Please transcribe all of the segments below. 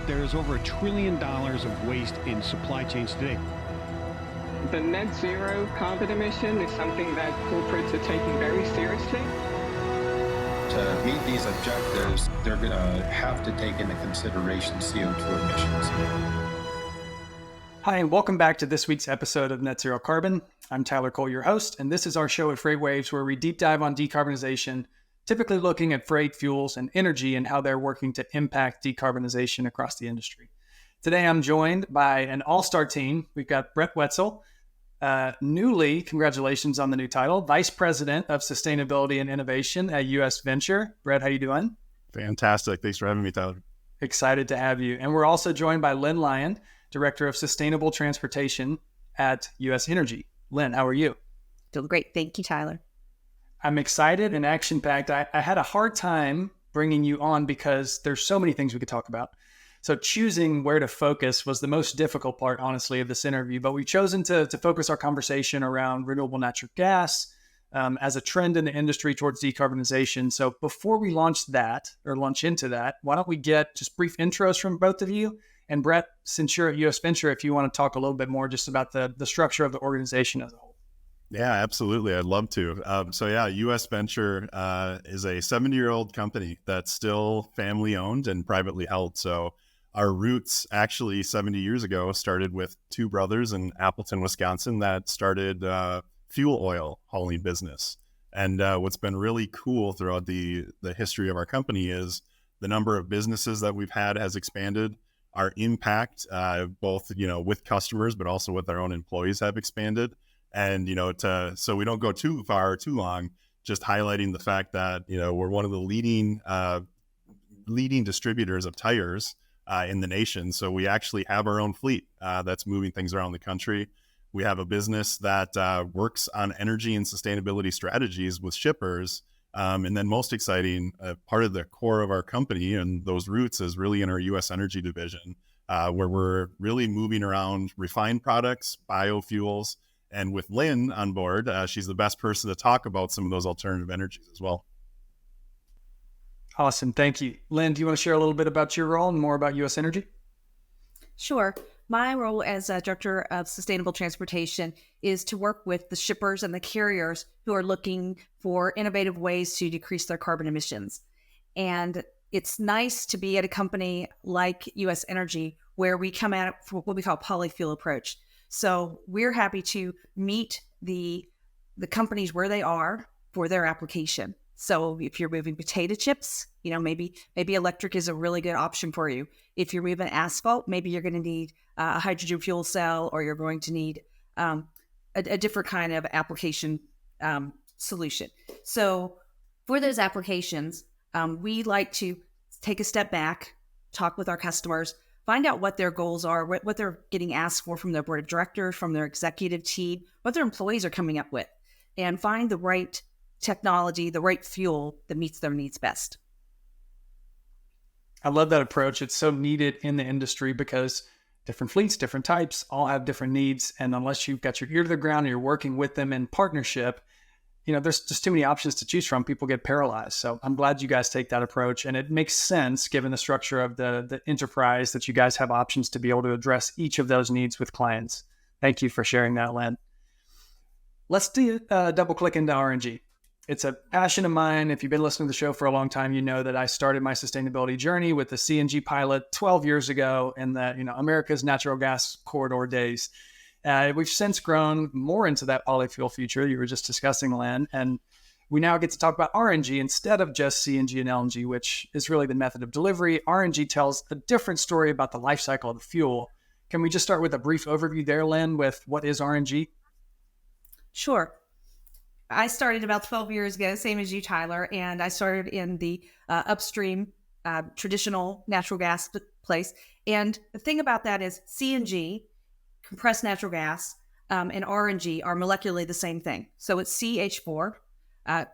There's over $1 trillion of waste in supply chains today. The net zero carbon emission is something that corporates are taking very seriously. To meet these objectives, they're going to have to take into consideration CO2 emissions. Hi, and welcome back to this week's episode of Net Zero Carbon. I'm Tyler Cole, your host, and this is our show at FreightWaves where we deep dive on decarbonization, typically looking at freight, fuels, and energy and how they're working to impact decarbonization across the industry. Today, I'm joined by an all-star team. We've got Brett Wetzel, newly, congratulations on the new title, Vice President of Sustainability and Innovation at US Venture. Brett, how you doing? Fantastic. Thanks for having me, Tyler. Excited to have you. And we're also joined by Lynn Lyon, Director of Sustainable Transportation at US Energy. Lynn, how are you? Doing great. Thank you, Tyler. I'm excited and action-packed. I had a hard time bringing you on because there's so many things we could talk about. So choosing where to focus was the most difficult part, honestly, of this interview. But we've chosen to focus our conversation around renewable natural gas as a trend in the industry towards decarbonization. So before we launch into that, why don't we get just brief intros from both of you? And Brett, since you're at US Venture, if you want to talk a little bit more just about the structure of the organization as a whole. Yeah, absolutely. I'd love to. US Venture is a 70-year-old company that's still family owned and privately held. So our roots actually 70 years ago started with two brothers in Appleton, Wisconsin that started fuel oil hauling business. And what's been really cool throughout the history of our company is the number of businesses that we've had has expanded. Our impact, both, with customers, but also with our own employees have expanded. And, so we don't go too far or too long, just highlighting the fact that, we're one of the leading distributors of tires in the nation. So we actually have our own fleet that's moving things around the country. We have a business that works on energy and sustainability strategies with shippers. And then most exciting, part of the core of our company and those roots is really in our US Energy division, where we're really moving around refined products, biofuels. And with Lynn on board, she's the best person to talk about some of those alternative energies as well. Awesome. Thank you. Lynn, do you want to share a little bit about your role and more about US Energy? Sure. My role as Director of Sustainable Transportation is to work with the shippers and the carriers who are looking for innovative ways to decrease their carbon emissions. And it's nice to be at a company like US Energy where we come at it for what we call a polyfuel approach. So we're happy to meet the companies where they are for their application. So if you're moving potato chips, maybe electric is a really good option for you. If you're moving asphalt, maybe you're going to need a hydrogen fuel cell, or you're going to need a different kind of application solution. So for those applications, we like to take a step back, talk with our customers, find out what their goals are, what they're getting asked for from their board of directors, from their executive team, what their employees are coming up with, and find the right technology, the right fuel that meets their needs best. I love that approach. It's so needed in the industry because different fleets, different types, all have different needs. And unless you've got your ear to the ground and you're working with them in partnership, there's just too many options to choose from. People get paralyzed. So I'm glad you guys take that approach. And it makes sense given the structure of the enterprise that you guys have options to be able to address each of those needs with clients. Thank you for sharing that, Lynn. Let's double click into RNG. It's a passion of mine. If you've been listening to the show for a long time, you know that I started my sustainability journey with the CNG pilot 12 years ago in the America's natural gas corridor days. We've since grown more into that polyfuel future you were just discussing, Lynn, and we now get to talk about RNG instead of just CNG and LNG, which is really the method of delivery. RNG tells a different story about the life cycle of the fuel. Can we just start with a brief overview there, Lynn, with what is RNG? Sure. I started about 12 years ago, same as you, Tyler, and I started in the upstream traditional natural gas place. And the thing about that is CNG, compressed natural gas, and RNG are molecularly the same thing. So it's CH4,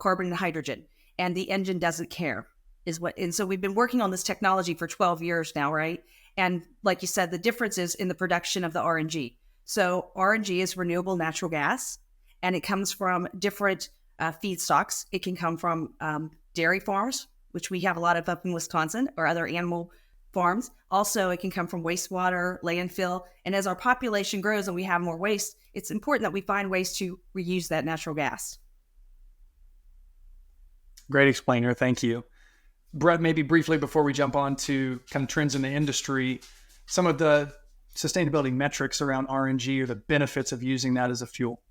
carbon and hydrogen, and the engine doesn't care and so we've been working on this technology for 12 years now, right? And like you said, the difference is in the production of the RNG. So RNG is renewable natural gas, and it comes from different feedstocks. It can come from dairy farms, which we have a lot of up in Wisconsin, or other animal farms. Also, it can come from wastewater, landfill. And as our population grows and we have more waste, it's important that we find ways to reuse that natural gas. Great explainer. Thank you. Brett, maybe briefly before we jump on to kind of trends in the industry, some of the sustainability metrics around RNG or the benefits of using that as a fuel.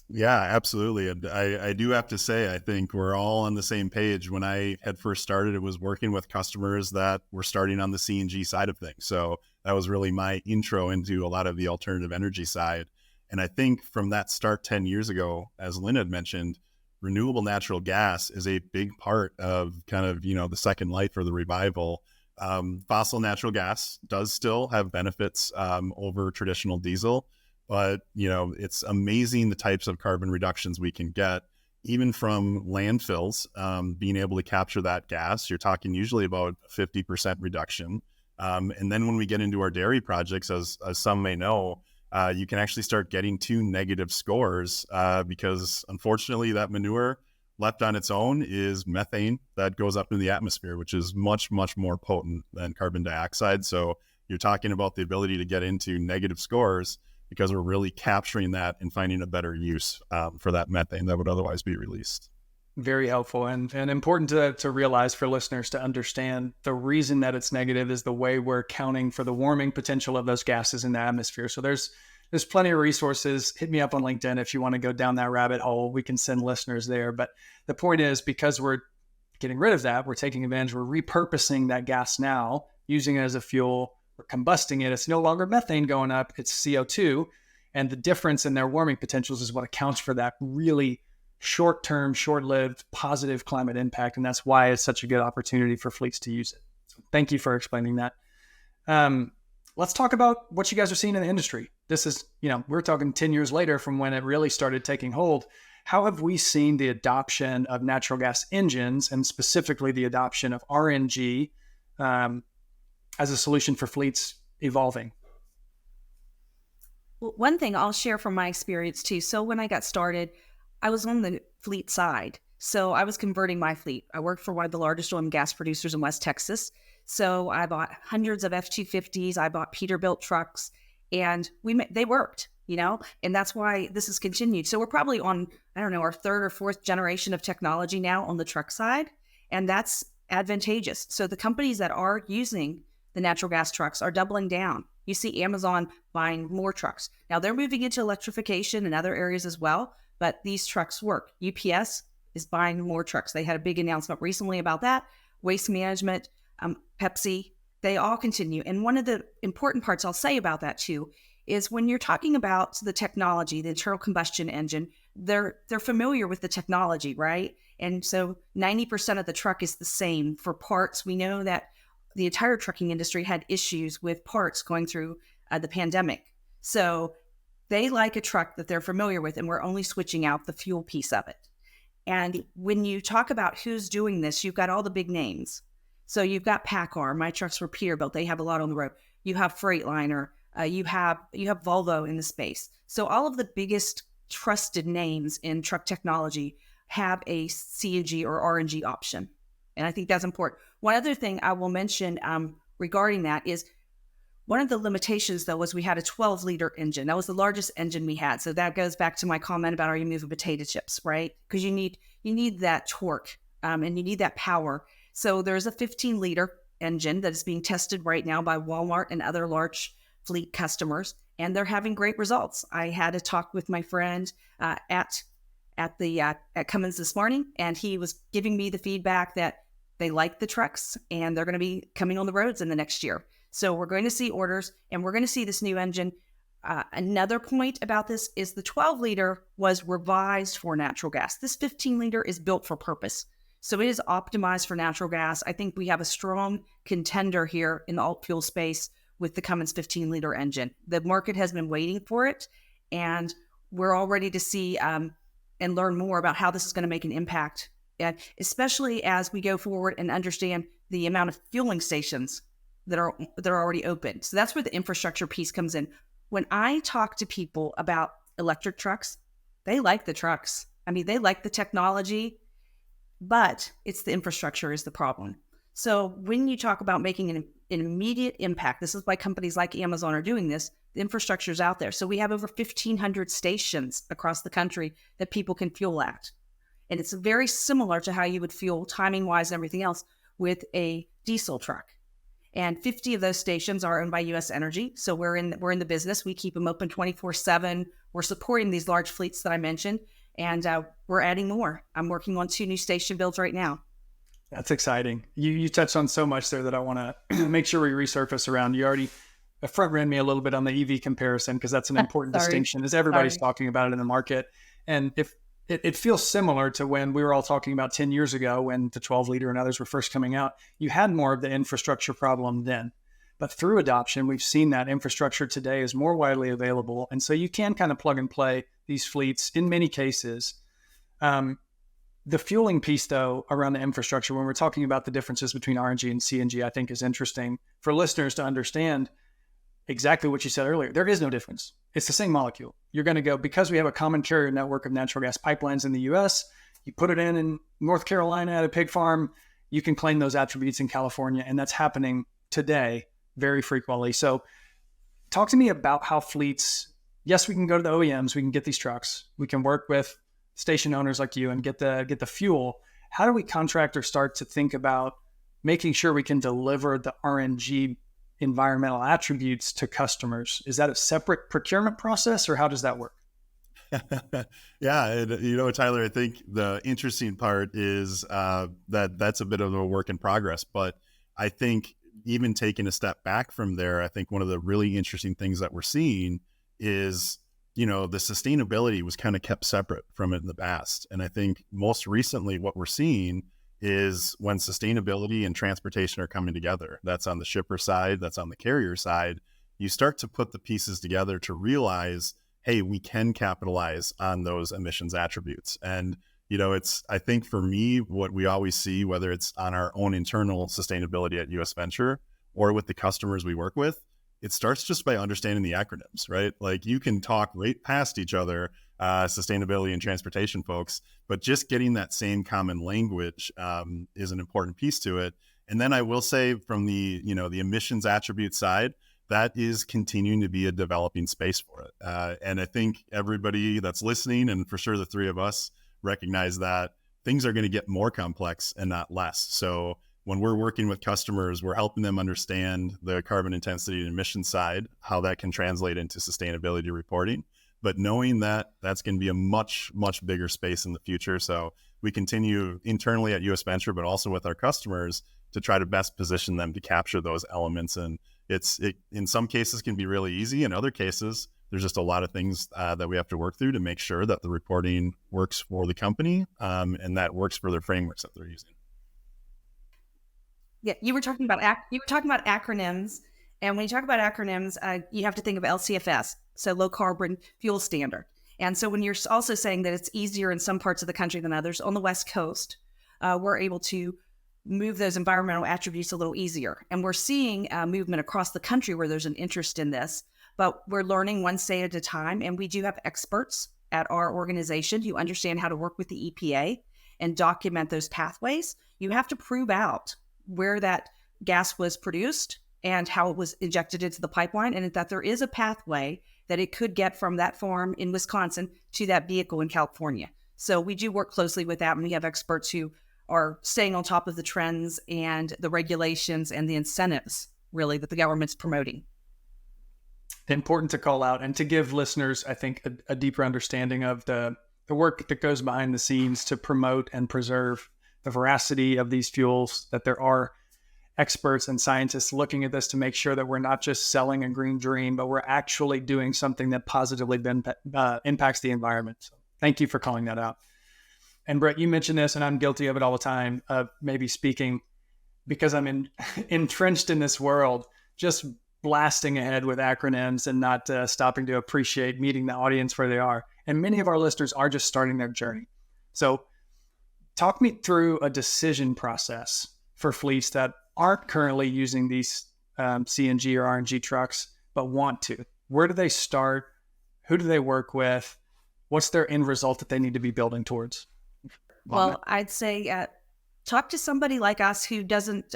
Yeah, absolutely. And I do have to say, I think we're all on the same page. When I had first started, it was working with customers that were starting on the CNG side of things. So that was really my intro into a lot of the alternative energy side. And I think from that start 10 years ago, as Lynn had mentioned, renewable natural gas is a big part of kind of, the second life or the revival. Fossil natural gas does still have benefits over traditional diesel. But, it's amazing the types of carbon reductions we can get, even from landfills, being able to capture that gas. You're talking usually about 50% reduction. And then when we get into our dairy projects, as some may know, you can actually start getting to negative scores because unfortunately that manure left on its own is methane that goes up in the atmosphere, which is much, much more potent than carbon dioxide. So you're talking about the ability to get into negative scores because we're really capturing that and finding a better use for that methane that would otherwise be released. Very helpful and important to realize for listeners to understand the reason that it's negative is the way we're accounting for the warming potential of those gases in the atmosphere. So there's plenty of resources. Hit me up on LinkedIn if you want to go down that rabbit hole. We can send listeners there. But the point is, because we're getting rid of that, we're taking advantage, we're repurposing that gas now, using it as a fuel, we're combusting it. It's no longer methane going up, it's CO2. And the difference in their warming potentials is what accounts for that really short-term, short-lived, positive climate impact. And that's why it's such a good opportunity for fleets to use it. So thank you for explaining that. Let's talk about what you guys are seeing in the industry. This is, we're talking 10 years later from when it really started taking hold. How have we seen the adoption of natural gas engines and specifically the adoption of RNG as a solution for fleets evolving? Well, one thing I'll share from my experience too. So when I got started, I was on the fleet side. So I was converting my fleet. I worked for one of the largest oil and gas producers in West Texas. So I bought hundreds of F-250s. I bought Peterbilt trucks and they worked, and that's why this has continued. So we're probably on, our third or fourth generation of technology now on the truck side. And that's advantageous. So the companies that are using the natural gas trucks are doubling down. You see Amazon buying more trucks. Now they're moving into electrification in other areas as well, but these trucks work. UPS is buying more trucks. They had a big announcement recently about that. Waste Management, Pepsi, they all continue. And one of the important parts I'll say about that too is when you're talking about the technology, the internal combustion engine, they're familiar with the technology, right? And so 90% of the truck is the same for parts. We know that the entire trucking industry had issues with parts going through the pandemic. So they like a truck that they're familiar with, and we're only switching out the fuel piece of it. And when you talk about who's doing this, you've got all the big names. So you've got PACCAR, my trucks were Peterbilt, they have a lot on the road. You have Freightliner, you have Volvo in the space. So all of the biggest trusted names in truck technology have a CNG or RNG option. And I think that's important. One other thing I will mention regarding that is one of the limitations, though, was we had a 12-liter engine. That was the largest engine we had. So that goes back to my comment about are you moving potato chips, right? Because you need that torque and you need that power. So there's a 15-liter engine that is being tested right now by Walmart and other large fleet customers, and they're having great results. I had a talk with my friend at Cummins this morning, and he was giving me the feedback that they like the trucks and they're going to be coming on the roads in the next year. So we're going to see orders and we're going to see this new engine. Another point about this is the 12-liter was revised for natural gas. This 15-liter is built for purpose. So it is optimized for natural gas. I think we have a strong contender here in the alt fuel space with the Cummins 15-liter engine. The market has been waiting for it, and we're all ready to see and learn more about how this is going to make an impact, and especially as we go forward and understand the amount of fueling stations that are already open. So that's where the infrastructure piece comes in. When I talk to people about electric trucks, they like the trucks. I mean, they like the technology, but it's the infrastructure is the problem. So when you talk about making an immediate impact. This is why companies like Amazon are doing this. The infrastructure is out there. So we have over 1,500 stations across the country that people can fuel at. And it's very similar to how you would fuel timing-wise and everything else with a diesel truck. And 50 of those stations are owned by U.S. Energy. So we're in the business. We keep them open 24/7. We're supporting these large fleets that I mentioned, and we're adding more. I'm working on 2 new station builds right now. That's exciting. You touched on so much there that I want to make sure we resurface around. You already front ran me a little bit on the EV comparison, because that's an important distinction, as everybody's talking about it in the market. And if it feels similar to when we were all talking about 10 years ago, when the 12-liter and others were first coming out, you had more of the infrastructure problem then. But through adoption, we've seen that infrastructure today is more widely available. And so you can kind of plug and play these fleets in many cases. The fueling piece, though, around the infrastructure, when we're talking about the differences between RNG and CNG, I think is interesting for listeners to understand exactly what you said earlier. There is no difference. It's the same molecule. You're going to go, because we have a common carrier network of natural gas pipelines in the U.S., you put it in North Carolina at a pig farm, you can claim those attributes in California. And that's happening today very frequently. So talk to me about how fleets, yes, we can go to the OEMs, we can get these trucks, we can work with station owners like you and get the fuel. How do we contract or start to think about making sure we can deliver the RNG environmental attributes to customers? Is that a separate procurement process, or how does that work? Yeah, and, Tyler, I think the interesting part is that's a bit of a work in progress. But I think even taking a step back from there, I think one of the really interesting things that we're seeing is, the sustainability was kind of kept separate from it in the past. And I think most recently what we're seeing is when sustainability and transportation are coming together, that's on the shipper side, that's on the carrier side, you start to put the pieces together to realize, hey, we can capitalize on those emissions attributes. And, I think for me, what we always see, whether it's on our own internal sustainability at US Venture or with the customers we work with, it starts just by understanding the acronyms, right? Like, you can talk right past each other, sustainability and transportation folks, but just getting that same common language is an important piece to it. And then I will say, from the emissions attribute side, that is continuing to be a developing space for it. And I think everybody that's listening, and for sure the 3 of us, recognize that things are going to get more complex and not less. So when we're working with customers, we're helping them understand the carbon intensity and emission side, how that can translate into sustainability reporting, but knowing that that's going to be a much, much bigger space in the future. So we continue internally at US Venture, but also with our customers, to try to best position them to capture those elements. And it in some cases can be really easy. In other cases, there's just a lot of things that we have to work through to make sure that the reporting works for the company and that works for their frameworks that they're using. Yeah, you were talking about acronyms, and when you talk about acronyms, you have to think of LCFS, so low carbon fuel standard. And so when you're also saying that it's easier in some parts of the country than others, on the West Coast, we're able to move those environmental attributes a little easier. And we're seeing movement across the country where there's an interest in this, but we're learning one state at a time. And we do have experts at our organization who understand how to work with the EPA and document those pathways. You have to prove out where that gas was produced and how it was injected into the pipeline, and that there is a pathway that it could get from that farm in Wisconsin to that vehicle in California. So we do work closely with that, and we have experts who are staying on top of the trends and the regulations and the incentives, really, that the government's promoting. Important to call out and to give listeners, I think, a deeper understanding of the work that goes behind the scenes to promote and preserve the veracity of these fuels, that there are experts and scientists looking at this to make sure that we're not just selling a green dream, but we're actually doing something that positively impacts the environment. So thank you for calling that out. And Brett, you mentioned this, and I'm guilty of it all the time, of maybe speaking because I'm entrenched in this world, just blasting ahead with acronyms and not stopping to appreciate meeting the audience where they are. And many of our listeners are just starting their journey. So talk me through a decision process for fleets that aren't currently using these CNG or RNG trucks, but want to. Where do they start? Who do they work with? What's their end result that they need to be building towards? Well, I'd say talk to somebody like us who doesn't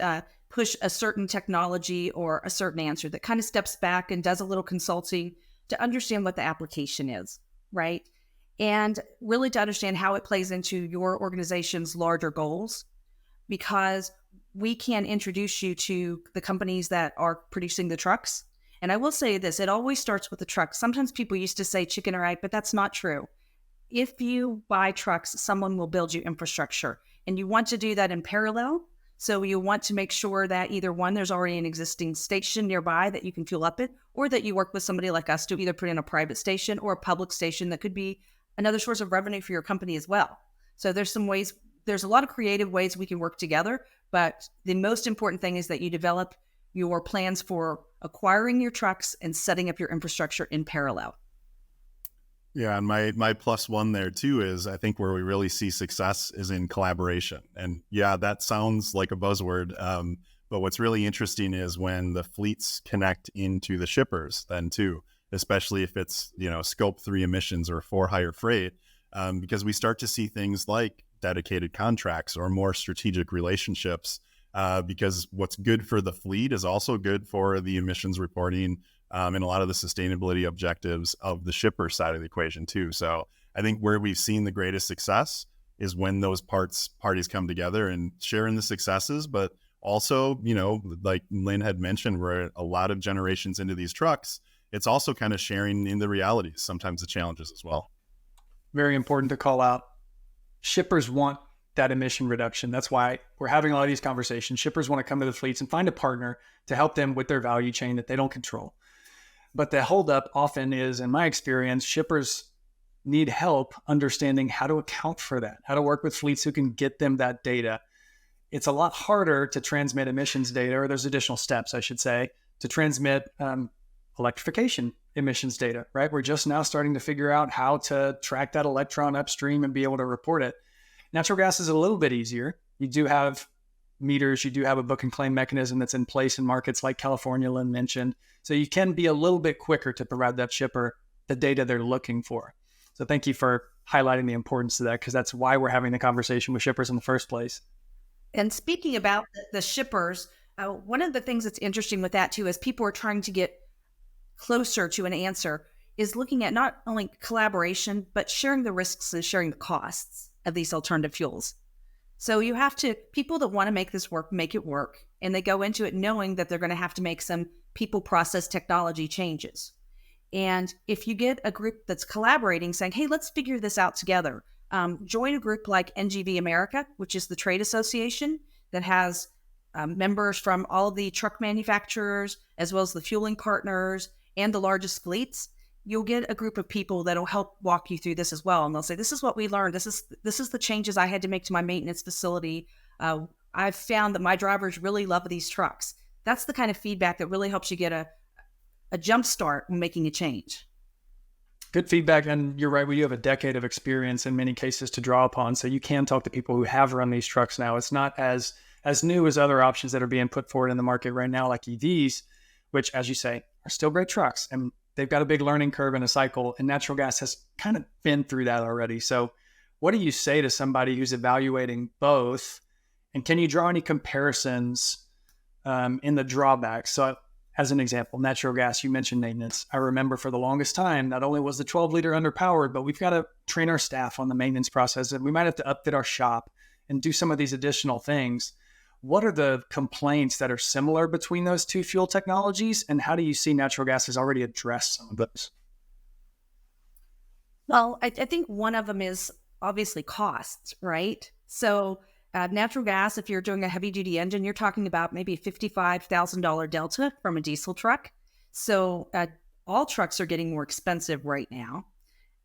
push a certain technology or a certain answer, that kind of steps back and does a little consulting to understand what the application is, right? And really to understand how it plays into your organization's larger goals, because we can introduce you to the companies that are producing the trucks. And I will say this, it always starts with the truck. Sometimes people used to say chicken or egg, but that's not true. If you buy trucks, someone will build you infrastructure, and you want to do that in parallel. So you want to make sure that either one, there's already an existing station nearby that you can fuel up at, or that you work with somebody like us to either put in a private station or a public station that could be another source of revenue for your company as well. So there's some ways, there's a lot of creative ways we can work together, but the most important thing is that you develop your plans for acquiring your trucks and setting up your infrastructure in parallel. Yeah, and my plus one there too is I think where we really see success is in collaboration. And yeah, that sounds like a buzzword, but what's really interesting is when the fleets connect into the shippers then too, especially if it's, scope 3 emissions or for hire freight, because we start to see things like dedicated contracts or more strategic relationships, because what's good for the fleet is also good for the emissions reporting, and a lot of the sustainability objectives of the shipper side of the equation too. So I think where we've seen the greatest success is when those parties come together and sharing the successes, but also, like Lynn had mentioned, we're a lot of generations into these trucks. It's also kind of sharing in the realities, sometimes the challenges as well. Very important to call out. Shippers want that emission reduction. That's why we're having a lot of these conversations. Shippers want to come to the fleets and find a partner to help them with their value chain that they don't control. But the holdup often is, in my experience, shippers need help understanding how to account for that, how to work with fleets who can get them that data. It's a lot harder to transmit emissions data, or there's additional steps, I should say, to transmit electrification emissions data, right? We're just now starting to figure out how to track that electron upstream and be able to report it. Natural gas is a little bit easier. You do have meters, you do have a book and claim mechanism that's in place in markets like California, Lynn mentioned. So you can be a little bit quicker to provide that shipper the data they're looking for. So thank you for highlighting the importance of that, because that's why we're having the conversation with shippers in the first place. And speaking about the shippers, one of the things that's interesting with that too, is people are trying to get closer to an answer, is looking at not only collaboration, but sharing the risks and sharing the costs of these alternative fuels. So you have to, people that want to make this work, make it work. And they go into it knowing that they're going to have to make some people, process, technology changes. And if you get a group that's collaborating, saying, hey, let's figure this out together. Join a group like NGV America, which is the trade association that has members from all of the truck manufacturers, as well as the fueling partners and the largest fleets. You'll get a group of people that'll help walk you through this as well. And they'll say, this is what we learned. This is the changes I had to make to my maintenance facility. I've found that my drivers really love these trucks. That's the kind of feedback that really helps you get a jump start when making a change. Good feedback. And you're right. We do have a decade of experience in many cases to draw upon. So you can talk to people who have run these trucks now. It's not as new as other options that are being put forward in the market right now, like EVs, which, as you say, are still great trucks. And they've got a big learning curve and a cycle. And natural gas has kind of been through that already. So what do you say to somebody who's evaluating both? And can you draw any comparisons in the drawbacks? So as an example, natural gas, you mentioned maintenance. I remember for the longest time, not only was the 12-liter underpowered, but we've got to train our staff on the maintenance process, and we might have to upfit our shop and do some of these additional things. What are the complaints that are similar between those two fuel technologies, and how do you see natural gas has already addressed some of those? Well, I think one of them is obviously costs, right? So natural gas, if you're doing a heavy duty engine, you're talking about maybe a $55,000 delta from a diesel truck. So all trucks are getting more expensive right now.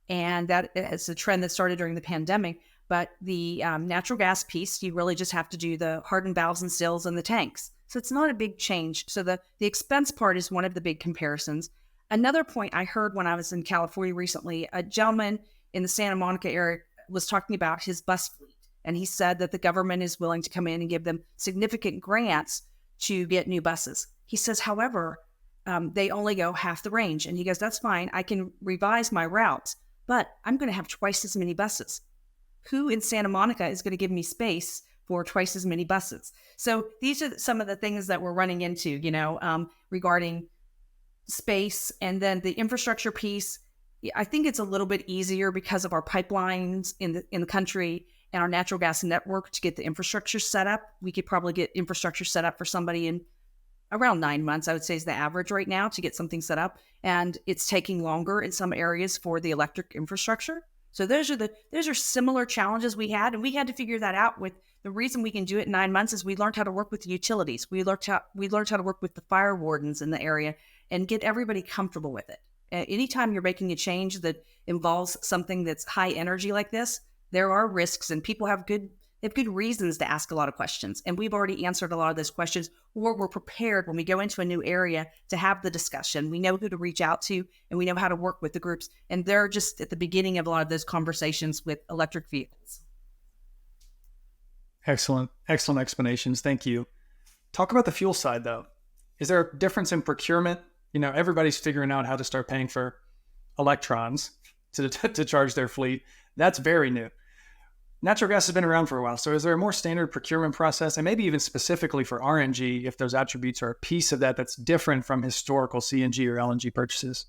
And that is a trend that started during the pandemic. But the natural gas piece, you really just have to do the hardened valves and seals and the tanks. So it's not a big change. So the expense part is one of the big comparisons. Another point I heard when I was in California recently, a gentleman in the Santa Monica area was talking about his bus fleet. And he said that the government is willing to come in and give them significant grants to get new buses. He says, however, they only go half the range. And he goes, that's fine. I can revise my routes, but I'm going to have twice as many buses. Who in Santa Monica is going to give me space for twice as many buses. So these are some of the things that we're running into, regarding space. And then the infrastructure piece, I think it's a little bit easier because of our pipelines in the country and our natural gas network to get the infrastructure set up. We could probably get infrastructure set up for somebody in around 9 months, I would say, is the average right now to get something set up. And it's taking longer in some areas for the electric infrastructure. So those are similar challenges we had, and we had to figure that out. With the reason we can do it in 9 months is we learned how to work with the utilities. We learned how to work with the fire wardens in the area and get everybody comfortable with it. Anytime you're making a change that involves something that's high energy like this, there are risks, and people have good reasons to ask a lot of questions. And we've already answered a lot of those questions, or we're prepared when we go into a new area to have the discussion. We know who to reach out to, and we know how to work with the groups. And they're just at the beginning of a lot of those conversations with electric vehicles. Excellent explanations. Thank you. Talk about the fuel side, though. Is there a difference in procurement? Everybody's figuring out how to start paying for electrons to charge their fleet. That's very new. Natural gas has been around for a while. So is there a more standard procurement process, and maybe even specifically for RNG, if those attributes are a piece of that that's different from historical CNG or LNG purchases?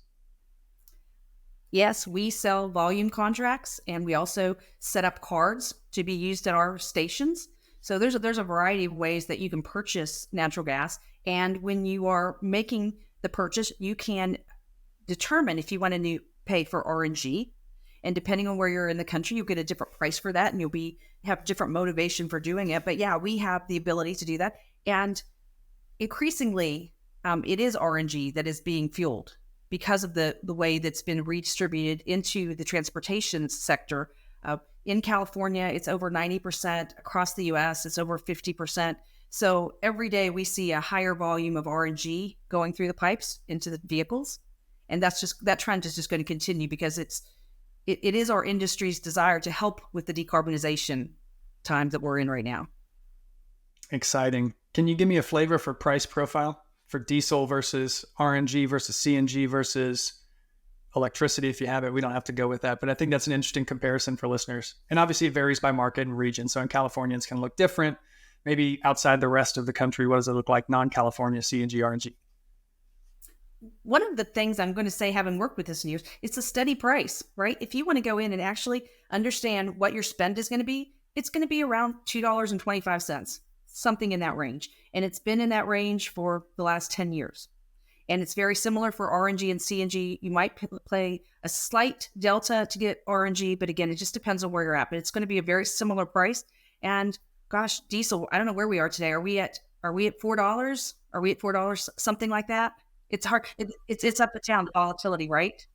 Yes, we sell volume contracts, and we also set up cards to be used at our stations. So there's a variety of ways that you can purchase natural gas. And when you are making the purchase, you can determine if you want to pay for RNG. And depending on where you're in the country, you'll get a different price for that, and you'll have different motivation for doing it. But yeah, we have the ability to do that. And increasingly, it is RNG that is being fueled because of the way that's been redistributed into the transportation sector. In California, it's over 90%. Across the U.S., it's over 50%. So every day we see a higher volume of RNG going through the pipes into the vehicles. And that trend is just going to continue because it is our industry's desire to help with the decarbonization time that we're in right now. Exciting. Can you give me a flavor for price profile for diesel versus RNG versus CNG versus electricity if you have it? We don't have to go with that, but I think that's an interesting comparison for listeners. And obviously it varies by market and region. So in California, it's going to look different. Maybe outside the rest of the country, what does it look like non-California CNG, RNG? One of the things I'm going to say, having worked with this news, it's a steady price, right? If you want to go in and actually understand what your spend is going to be, it's going to be around $2.25, something in that range. And it's been in that range for the last 10 years. And it's very similar for RNG and CNG. You might play a slight delta to get RNG, but again, it just depends on where you're at. But it's going to be a very similar price. And gosh, diesel, I don't know where we are today. Are we at $4? Are we at $4? Something like that? It's hard. It's up and down, the volatility, right?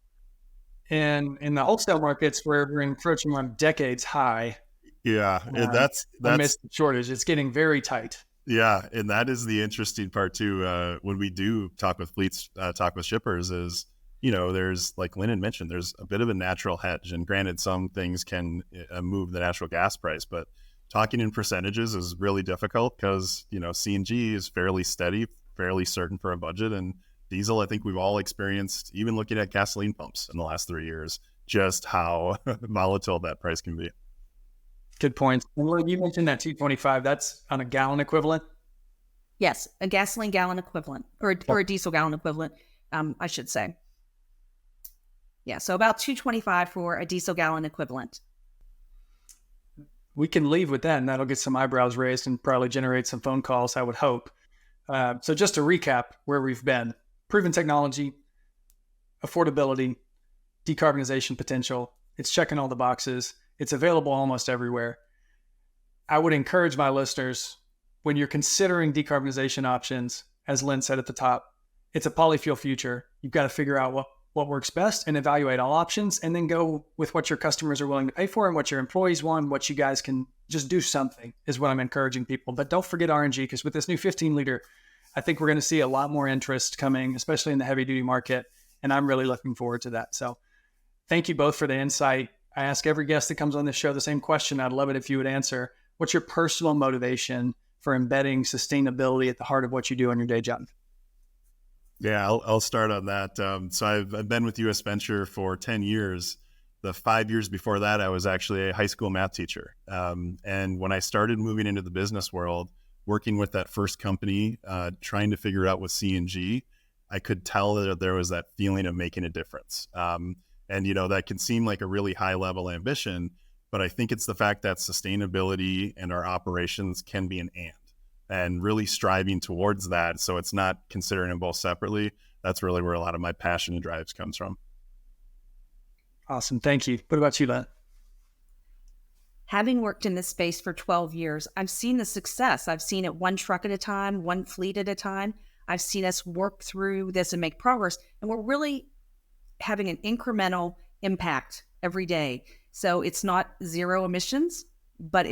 And in the wholesale markets, where we're encroaching on decades high. Yeah, and that's amidst the shortage. It's getting very tight. Yeah, and that is the interesting part too. When we do talk with fleets, talk with shippers, is there's, like Lynn had mentioned, there's a bit of a natural hedge. And granted, some things can move the natural gas price, but talking in percentages is really difficult because CNG is fairly steady, fairly certain for a budget, and diesel, I think we've all experienced, even looking at gasoline pumps in the last 3 years, just how volatile that price can be. Good point. Well, you mentioned that $2.25, that's on a gallon equivalent? Yes, a gasoline gallon equivalent, or a diesel gallon equivalent, I should say. Yeah, so about $2.25 for a diesel gallon equivalent. We can leave with that, and that'll get some eyebrows raised and probably generate some phone calls, I would hope. So just to recap where we've been: proven technology, affordability, decarbonization potential. It's checking all the boxes. It's available almost everywhere. I would encourage my listeners, when you're considering decarbonization options, as Lynn said at the top, it's a polyfuel future. You've got to figure out what works best and evaluate all options, and then go with what your customers are willing to pay for and what your employees want, what you guys can just do something, is what I'm encouraging people. But don't forget RNG, because with this new 15-liter, I think we're going to see a lot more interest coming, especially in the heavy-duty market, and I'm really looking forward to that. So thank you both for the insight. I ask every guest that comes on this show the same question. I'd love it if you would answer. What's your personal motivation for embedding sustainability at the heart of what you do on your day job? Yeah, I'll start on that. So I've been with US Venture for 10 years, The 5 years before that, I was actually a high school math teacher. And when I started moving into the business world, working with that first company, trying to figure out with CNG, I could tell that there was that feeling of making a difference. And, that can seem like a really high level ambition, but I think it's the fact that sustainability and our operations can be an and really striving towards that. So it's not considering them both separately. That's really where a lot of my passion and drives comes from. Awesome. Thank you. What about you, Lynn? Having worked in this space for 12 years, I've seen the success. I've seen it one truck at a time, one fleet at a time. I've seen us work through this and make progress. And we're really having an incremental impact every day. So it's not zero emissions, but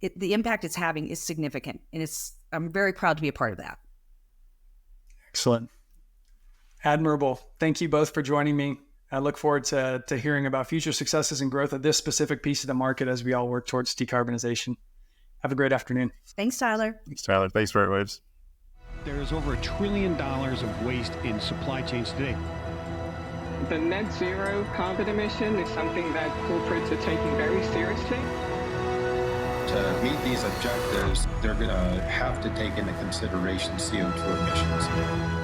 the impact it's having is significant. And I'm very proud to be a part of that. Excellent. Admirable. Thank you both for joining me. I look forward to hearing about future successes and growth of this specific piece of the market as we all work towards decarbonization. Have a great afternoon. Thanks, Tyler. Thanks, Tyler. Thanks, FreightWaves. There is over $1 trillion of waste in supply chains today. The net zero carbon emission is something that corporates are taking very seriously. To meet these objectives, they're going to have to take into consideration CO2 emissions.